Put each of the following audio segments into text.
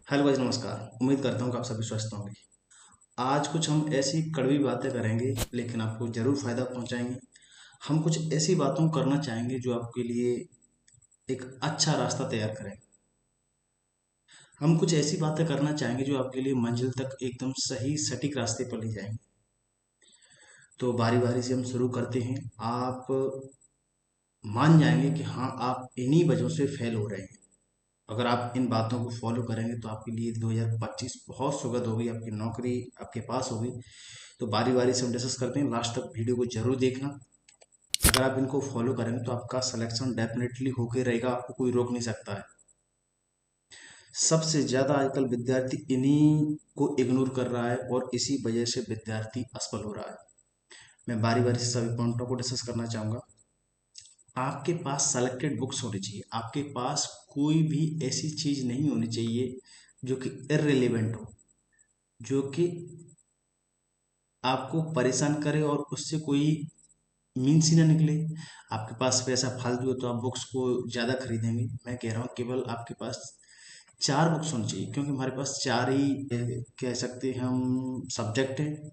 Hello guys, नमस्कार। उम्मीद करता हूँ कि आप सभी स्वस्थ होंगे। आज कुछ हम ऐसी कड़वी बातें करेंगे लेकिन आपको ज़रूर फ़ायदा पहुँचाएंगे। हम कुछ ऐसी बातों को करना चाहेंगे जो आपके लिए एक अच्छा रास्ता तैयार करें। हम कुछ ऐसी बातें करना चाहेंगे जो आपके लिए मंजिल तक एकदम सही सटीक रास्ते पर ले जाएंगे। तो बारी बारी से हम शुरू करते हैं। आप मान जाएंगे कि हाँ, आप इन्हीं वजहों से फेल हो रहे हैं। अगर आप इन बातों को फॉलो करेंगे तो आपके लिए 2025 बहुत सुखद होगी, आपकी नौकरी आपके पास होगी। तो बारी बारी से हम डिस्कस करते हैं, लास्ट तक वीडियो को जरूर देखना। अगर आप इनको फॉलो करेंगे तो आपका सिलेक्शन डेफिनेटली होके रहेगा, आपको कोई रोक नहीं सकता है। सबसे ज़्यादा आजकल विद्यार्थी इन्हीं को इग्नोर कर रहा है और इसी वजह से विद्यार्थी असफल हो रहा है। मैं बारी बारी से सभी पॉइंटों को डिस्कस करना चाहूँगा। आपके पास सेलेक्टेड बुक्स होनी चाहिए। आपके पास कोई भी ऐसी चीज़ नहीं होनी चाहिए जो कि इररिलेवेंट हो, जो कि आपको परेशान करे और उससे कोई मीन्स ही ना निकले। आपके पास पैसा फालतू है तो आप बुक्स को ज़्यादा खरीदेंगे। मैं कह रहा हूँ केवल आपके पास चार बुक्स होनी चाहिए, क्योंकि हमारे पास चार ही कह सकते हैं हम सब्जेक्ट हैं।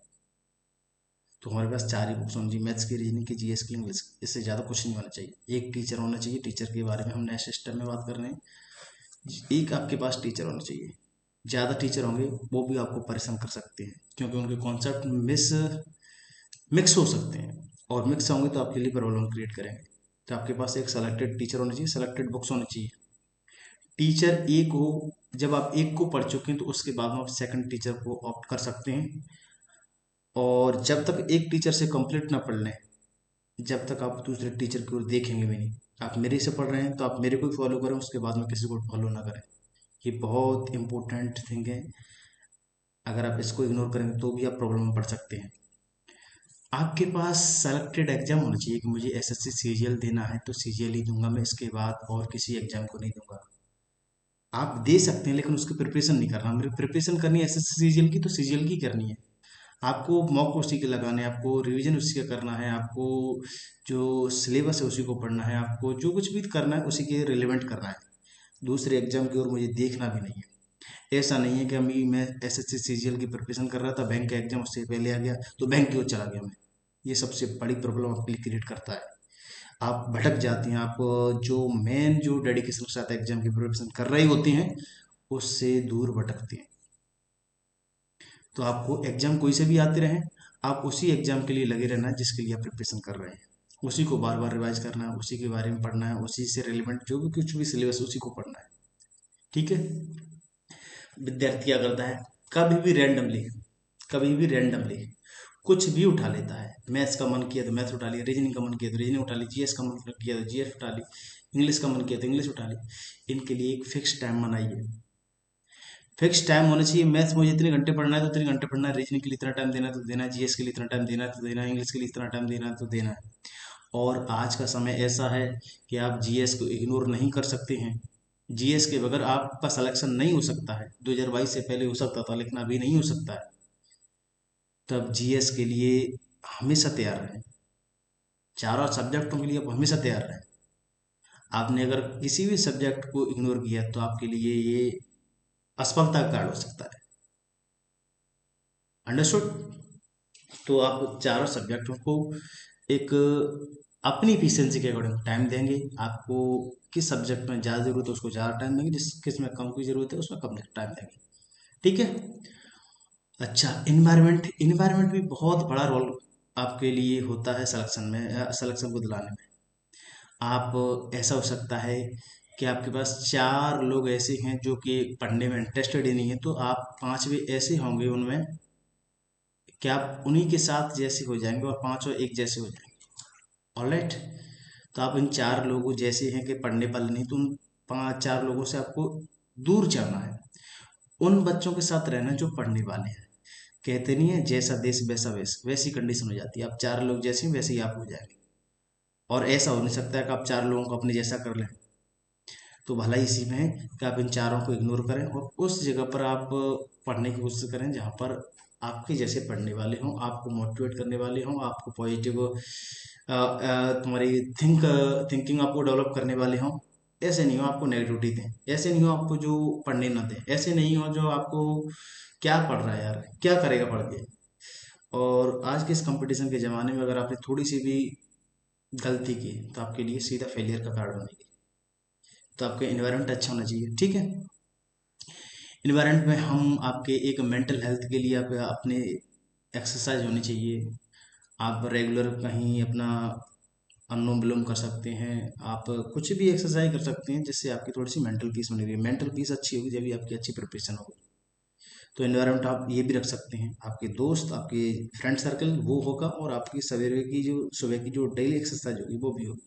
तो हमारे पास चार ही बुक्स होनी चाहिए, मैथ्स की, रीजनिंग की, जीएस की, इंग्लिश की। इससे ज़्यादा कुछ नहीं होना चाहिए। एक टीचर होना चाहिए। टीचर के बारे में हम नए सिस्टम में बात कर रहे हैं। एक आपके पास टीचर होना चाहिए। ज़्यादा टीचर होंगे वो भी आपको परेशान कर सकते हैं, क्योंकि उनके कॉन्सेप्ट मिक्स हो सकते हैं, और मिक्स होंगे तो आपके लिए प्रॉब्लम क्रिएट करेंगे। तो आपके पास एक सेलेक्टेड टीचर होना चाहिए, सेलेक्टेड बुक्स होनी चाहिए। टीचर एक हो। जब आप एक को पढ़ चुके हैं तो उसके बाद में आप सेकंड टीचर को ऑप्ट कर सकते हैं। और जब तक एक टीचर से कंप्लीट ना पढ़ लें, जब तक आप दूसरे टीचर की ओर देखेंगे भी नहीं। आप मेरे से पढ़ रहे हैं तो आप मेरे को ही फॉलो करें, उसके बाद में किसी को फॉलो ना करें। ये बहुत इंपॉर्टेंट थिंग है। अगर आप इसको इग्नोर करेंगे तो भी आप प्रॉब्लम में पड़ सकते हैं। आपके पास सेलेक्टेड एग्जाम होना चाहिए कि मुझे एसएससी सीजीएल देना है तो सीजीएल ही दूंगा मैं, इसके बाद और किसी एग्जाम को नहीं दूंगा। आप दे सकते हैं लेकिन उसकी प्रिपरेशन नहीं करना। मेरे प्रिपरेशन करनी है एसएससी सीजीएल की तो सीजीएल की करनी है। आपको मॉक उसी के लगाने हैं, आपको रिवीजन उसी का करना है, आपको जो सिलेबस है उसी को पढ़ना है, आपको जो कुछ भी करना है उसी के रिलेवेंट करना है। दूसरे एग्जाम की ओर मुझे देखना भी नहीं है। ऐसा नहीं है कि अभी मैं एसएससी सीजीएल की प्रिपरेशन कर रहा था, बैंक का एग्जाम उससे पहले आ गया तो बैंक की ओर चला गया मैं। ये सबसे बड़ी प्रॉब्लम आपके लिए क्रिएट करता है। आप भटक जाती हैं। आप जो मेन जो डेडिकेशन के साथ एग्जाम की प्रिपरेशन कर रही होती हैं उससे दूर भटकती हैं। तो आपको एग्जाम कोई से भी आते रहें, आप उसी एग्जाम के लिए लगे रहना है जिसके लिए आप प्रिपरेशन कर रहे हैं। उसी को बार बार रिवाइज करना है, उसी के बारे में पढ़ना है, उसी से रिलेवेंट जो भी कुछ भी सिलेबस उसी को पढ़ना है। ठीक है। विद्यार्थी क्या करता है, कभी भी रैंडमली, कभी भी रैंडमली कुछ भी उठा लेता है। मैथ्स का मन किया तो मैथ्स उठा लिया, रीजनिंग का मन किया तो रीजनिंग उठा ली, जीएस का मन किया तो जीएस उठा ली, इंग्लिश का मन किया तो इंग्लिश उठा ली। इनके लिए एक फिक्स टाइम बनाइए। फिक्स टाइम होना चाहिए। मैथ्स मुझे इतने घंटे पढ़ना है तो इतने घंटे पढ़ना है, रीजनिंग के लिए इतना टाइम देना है तो देना है, जीएस के लिए इतना टाइम देना है तो देना है, इंग्लिश के लिए इतना टाइम देना है तो देना है। और आज का समय ऐसा है कि आप जीएस को इग्नोर नहीं कर सकते हैं। जीएस के बगैर आपका सिलेक्शन नहीं हो सकता है। 2022 से पहले हो सकता था लेकिन अभी नहीं हो सकता है। तब जीएस के लिए हमेशा तैयार रहें। चारों सब्जेक्टों के लिए आप हमेशा तैयार रहें। आपने अगर किसी भी सब्जेक्ट को इग्नोर किया तो आपके लिए ये असफलता का कारण हो सकता है। अंडरस्टूड। तो आप चारों सब्जेक्टों को एक अपनी इफिशिएंसी के अकॉर्डिंग टाइम देंगे। आपको किस सब्जेक्ट में ज़्यादा जरूरत है उसको ज़्यादा टाइम देंगे, जिस किस में कम की जरूरत है उसमें कम टाइम देंगे। ठीक है। अच्छा, इन्वायरमेंट, इन्वायरमेंट भी बहुत बड़ा रोल आपके लिए होता है सिलेक्शन में, सिलेक्शन को दिलाने में। आप ऐसा हो सकता है कि आपके पास चार लोग ऐसे हैं जो कि पढ़ने में इंटरेस्टेड ही नहीं है, तो आप पांचवे ऐसे होंगे उनमें कि आप उन्हीं के साथ जैसे हो जाएंगे और पांचों एक जैसे हो जाएंगे। ऑलराइट। तो आप इन चार लोगों जैसे हैं कि पढ़ने वाले नहीं, तो उन पांच चार लोगों से आपको दूर जाना है। उन बच्चों के साथ रहना जो पढ़ने वाले हैं। कहते नहीं है जैसा देश वैसा वेश, वैसी कंडीशन हो जाती है। आप चार लोग जैसे हैं वैसे ही आप हो जाएंगे। और ऐसा हो नहीं सकता है कि आप चार लोगों को अपने जैसा कर लें। तो भला इसी में है कि आप इन चारों को इग्नोर करें और उस जगह पर आप पढ़ने की कोशिश करें जहाँ पर आपके जैसे पढ़ने वाले हों, आपको मोटिवेट करने वाले हों, आपको पॉजिटिव तुम्हारी थिंकिंग आपको डेवलप करने वाले हों। ऐसे नहीं हो आपको नेगेटिविटी दें, ऐसे नहीं हो आपको जो पढ़ने ना दें, ऐसे नहीं हो जो आपको क्या पढ़ रहा है यार, क्या करेगा पढ़ के। और आज के इस कंपटीशन के ज़माने में अगर आपने थोड़ी सी भी गलती की तो आपके लिए सीधा फेलियर का कार्ड बनेगी। तो आपका इन्वायरमेंट अच्छा होना चाहिए, ठीक है। इन्वायरमेंट में हम आपके एक मेंटल हेल्थ के लिए आप अपने एक्सरसाइज होनी चाहिए। आप रेगुलर कहीं अपना अनुलोम विलोम कर सकते हैं, आप कुछ भी एक्सरसाइज कर सकते हैं जिससे आपकी थोड़ी सी मेंटल पीस बनेगी। मेंटल पीस अच्छी होगी जब भी आपकी अच्छी प्रिपरेशन होगी। तो एनवायरनमेंट आप ये भी रख सकते हैं, आपके दोस्त, आपके फ्रेंड सर्कल वो होगा, और आपकी सवेरे की जो सुबह की जो डेली एक्सरसाइज होगी वो भी होगी,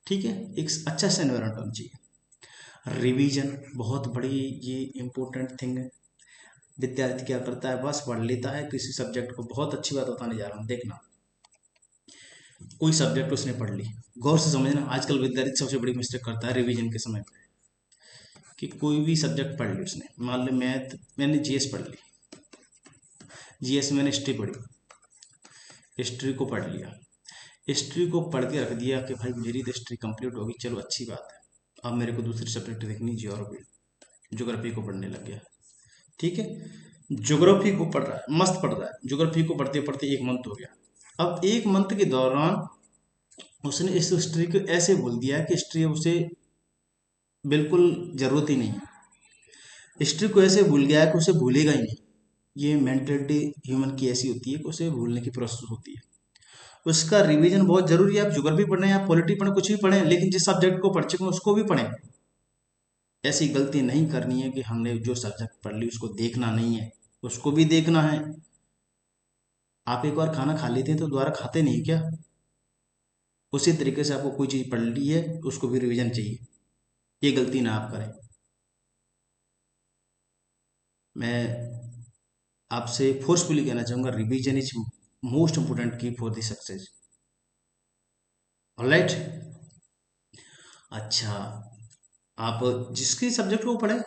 ठीक है। एक अच्छा सा एनवायरनमेंट होना चाहिए। रिवीजन बहुत बड़ी ये इंपॉर्टेंट थिंग है। विद्यार्थी क्या करता है, बस पढ़ लेता है किसी सब्जेक्ट को। बहुत अच्छी बात बताने जा रहा हूँ, देखना। कोई सब्जेक्ट उसने पढ़ ली, गौर से समझना, आजकल विद्यार्थी सबसे बड़ी मिस्टेक करता है रिवीजन के समय पे, कि कोई भी सब्जेक्ट पढ़ ली उसने, मान लो मैथ, मैंने जीएस पढ़ ली, जीएस में मैंने हिस्ट्री पढ़ी, हिस्ट्री को पढ़ लिया, हिस्ट्री को पढ़ के रख दिया कि भाई मेरी तो हिस्ट्री कंप्लीट होगी, चलो अच्छी बात है। अब मेरे को दूसरी सब्जेक्ट देखनी, जियोग्राफी, ज्योग्राफी को पढ़ने लग गया, ठीक है। ज्योग्राफी को पढ़ रहा है, मस्त पढ़ रहा है, ज्योग्राफी को पढ़ते पढ़ते एक मंथ हो गया। अब एक मंथ के दौरान उसने इस हिस्ट्री को ऐसे भूल दिया कि हिस्ट्री अब उसे बिल्कुल जरूरत ही नहीं है। हिस्ट्री को ऐसे भूल गया है कि उसे भूलेगा ही नहीं। ये मेंटेलिटी ह्यूमन की ऐसी होती है कि उसे भूलने की प्रोसेस होती है। उसका रिवीजन बहुत जरूरी है। आप ज्योग्राफी पढ़ें या पॉलिटी पढ़ें, कुछ भी पढ़ें, लेकिन जिस सब्जेक्ट को पढ़ चुके हैं उसको भी पढ़ें। ऐसी गलती नहीं करनी है कि हमने जो सब्जेक्ट पढ़ ली उसको देखना नहीं है, उसको भी देखना है। आप एक बार खाना खा लेते हैं तो दोबारा खाते नहीं क्या? उसी तरीके से आपको कोई चीज़ पढ़ ली है उसको भी रिवीजन चाहिए। ये गलती ना आप करें। मैं आपसे फोर्सफुली कहना चाहूंगा, रिवीजन इज मोस्ट इंपोर्टेंट की फॉर द सक्सेस। ऑलराइट। अच्छा, आप जिसके सब्जेक्ट को पढ़ें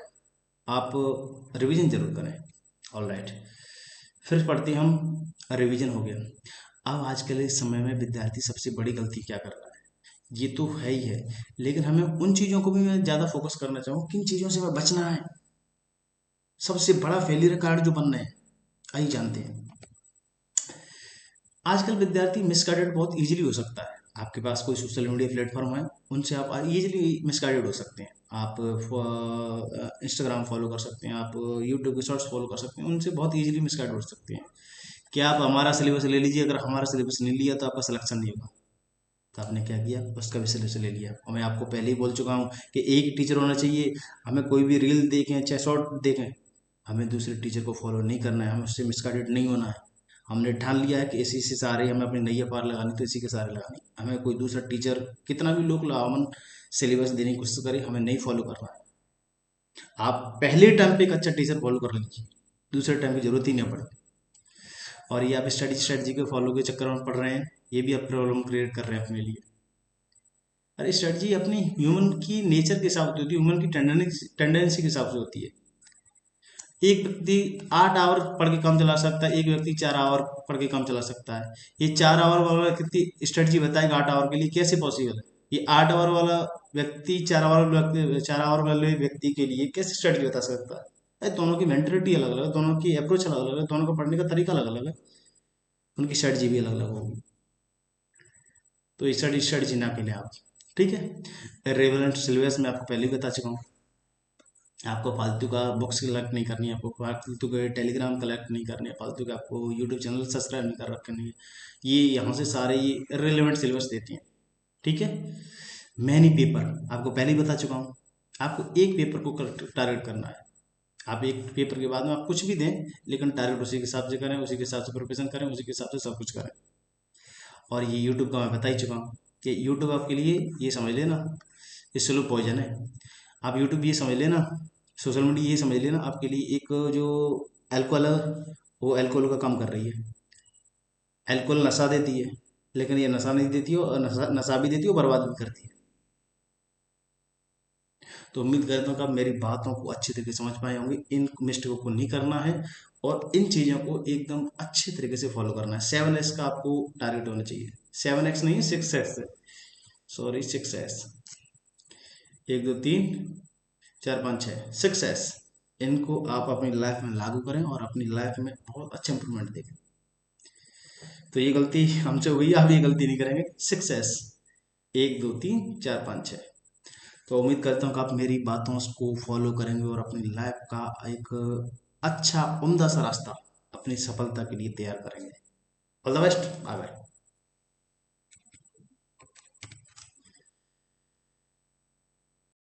आप रिवीजन जरूर करें। ऑलराइट, फिर पढ़ते हैं हम। रिवीजन हो गया। अब आजकल इस समय में विद्यार्थी सबसे बड़ी गलती क्या कर रहा है, ये तो है ही है, लेकिन हमें उन चीज़ों को भी मैं ज़्यादा फोकस करना चाहूँ, किन चीज़ों से हमें बचना है। सबसे बड़ा फेलियर कार्ड जो बन रहे हैं, आइए जानते हैं। आजकल विद्यार्थी मिसगाइडेड बहुत इजीली हो सकता है। आपके पास कोई सोशल मीडिया प्लेटफॉर्म है, उनसे आप इजीली मिसगाइडेड हो सकते हैं। आप इंस्टाग्राम फॉलो कर सकते हैं, आप यूट्यूब के शॉर्ट्स फॉलो कर सकते हैं, उनसे बहुत इजीली मिसगाइड हो सकते हैं। कि आप हमारा सिलेबस ले लीजिए, अगर हमारा सिलेबस नहीं लिया तो आपका सिलेक्शन नहीं होगा। तो आपने क्या किया, उसका भी सिलेबस ले लिया। और मैं आपको पहले ही बोल चुका हूँ कि एक टीचर होना चाहिए। हमें कोई भी रील देखें चाहे शॉर्ट देखें, हमें दूसरे टीचर को फॉलो नहीं करना है, हमें उससे मिसगाइडेड नहीं होना है। हमने ठान लिया है कि इसी से सारे हमें अपनी नैया पार लगानी, तो इसी के सारे लगानी। हमें कोई दूसरा टीचर कितना भी लोग लावन सिलेबस देने की कोशिश करें, हमें नहीं फॉलो करना है। आप पहले टाइम पे एक अच्छा टीचर फॉलो कर लीजिए, दूसरे टाइम की जरूरत ही नहीं पड़े। और ये आप स्ट्रेटजी के फॉलो के चक्कर में पड़ रहे हैं, ये भी आप प्रॉब्लम क्रिएट कर रहे हैं अपने लिए। अरे स्ट्रेटजी अपनी ह्यूमन की नेचर के हिसाब से होती है, ह्यूमन की टेंडेंसी के हिसाब से होती है। एक व्यक्ति 8 आवर पढ़ के काम चला सकता है, एक व्यक्ति 4 आवर पढ़ के काम चला सकता है। ये 4 आवर वाला व्यक्ति स्ट्रेटजी बताएगा 8 आवर के लिए, कैसे पॉसिबल है? ये 8 आवर वाला व्यक्ति 4 आवर वाले व्यक्ति के लिए कैसे स्ट्रेटजी बता सकता है? अरे दोनों की मेंटेलिटी अलग अलग है, दोनों की अप्रोच अलग अलग है, दोनों का पढ़ने का तरीका अलग अलग है, उनकी स्ट्रेटजी भी अलग अलग होगी। तो स्ट्रेटजी ना खेलें आप, ठीक है। रेलेवेंट सिलेबस में आपको पहले ही बता चुका हूँ। आपको फालतू का बुक्स कलेक्ट नहीं करनी है, आपको फालतू के टेलीग्राम कलेक्ट नहीं करने हैं, फालतू के आपको यूट्यूब चैनल सब्सक्राइब नहीं कर रखने हैं। ये यहाँ से सारे ये रिलेवेंट सिलेबस देते हैं, ठीक है। मैनी पेपर आपको पहले ही बता चुका हूँ। आपको एक पेपर को टारगेट करना है। आप एक पेपर के बाद में आप कुछ भी दें, लेकिन टारगेट उसी के हिसाब से करें, उसी के हिसाब से प्रिपरेशन करें, उसी के हिसाब से सब कुछ करें। और ये यूट्यूब का मैं बता ही चुका हूँ कि यूट्यूब आपके लिए ये समझ लेना, ये स्लो पॉइजन है। आप यूट्यूब ये समझ लेना, सोशल मीडिया ये समझ लेना आपके लिए एक जो अल्कोहल है, वो अल्कोहल का काम कर रही है। अल्कोहल नशा देती है, लेकिन ये नशा नहीं देती है, और नशा नशा भी देती है और बर्बाद भी करती है। तो उम्मीद करता हूँ कि आप मेरी बातों को अच्छी तरीके से समझ पाए होंगे। इन मिस्टेकों को नहीं करना है, और इन चीज़ों को एकदम अच्छे तरीके से फॉलो करना है। 7S का आपको टारगेट होना चाहिए। 7X नहीं, 6S, सॉरी 6S। 1 2 3 4 5 6 6S। इनको आप अपनी लाइफ में लागू करें और अपनी लाइफ में बहुत अच्छा इंप्रूवमेंट देखें। तो ये गलती हमसे हुई, आप ये गलती नहीं करेंगे। 6S, 1 2 3 4 5 6। तो उम्मीद करता हूँ कि आप मेरी बातों को फॉलो करेंगे और अपनी लाइफ का एक अच्छा उम्दा सा रास्ता अपनी सफलता के लिए तैयार करेंगे। All the best, bye bye.